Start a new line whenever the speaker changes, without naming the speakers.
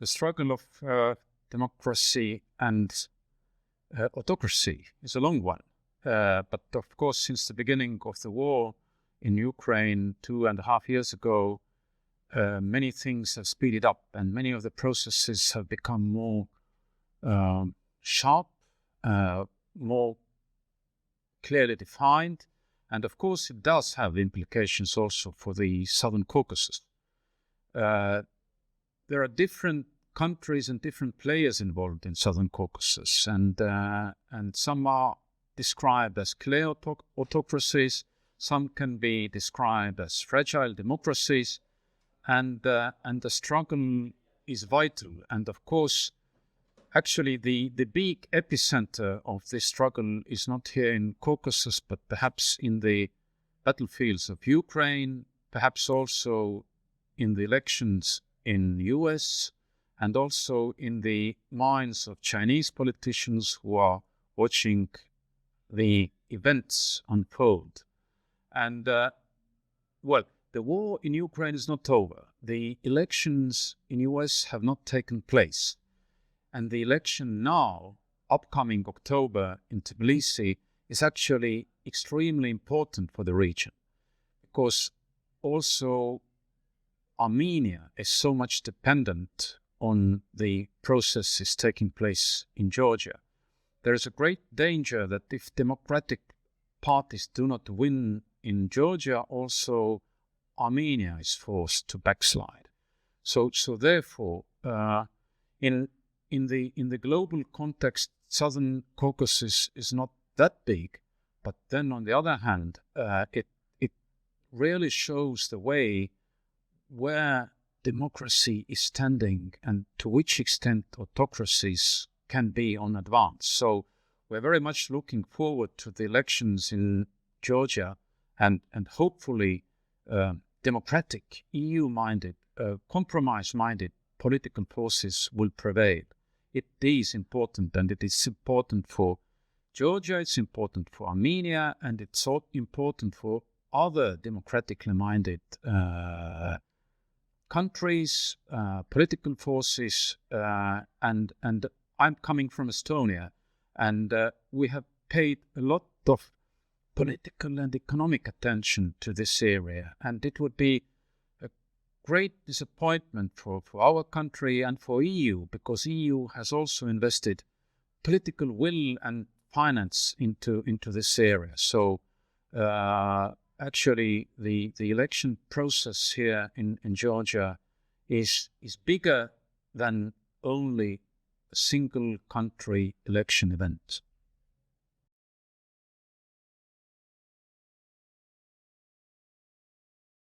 The struggle of democracy and autocracy is a long one. But of course, since the beginning of the war in Ukraine 2.5 years ago, many things have speeded up and many of the processes have become more sharp, more clearly defined. And of course, it does have implications also for the Southern Caucasus. There are different countries and different players involved in Southern Caucasus, and some are described as clear autocracies, some can be described as fragile democracies, and the struggle is vital. And of course, actually, the big epicenter of this struggle is not here in Caucasus, but perhaps in the battlefields of Ukraine, perhaps also in the elections in US, and also in the minds of Chinese politicians who are watching the events unfold. And, well, the war in Ukraine is not over. The elections in US have not taken place. And the election now, upcoming October in Tbilisi, is actually extremely important for the region, because also Armenia is so much dependent on the processes taking place in Georgia. There is a great danger that if democratic parties do not win in Georgia, also Armenia is forced to backslide. So therefore, in the global context, Southern Caucasus is not that big, but then on the other hand, it really shows the way where democracy is standing and to which extent autocracies can be on advance. So we're very much looking forward to the elections in Georgia, and hopefully democratic, EU-minded, compromise-minded political forces will prevail. It is important, and it is important for Georgia, it's important for Armenia, and it's so important for other democratically minded countries, political forces, and I'm coming from Estonia, and we have paid a lot of political and economic attention to this area, and it would be a great disappointment for our country and for EU, because EU has also invested political will and finance into this area. So actually the election process here in Georgia is bigger than only a single country election event.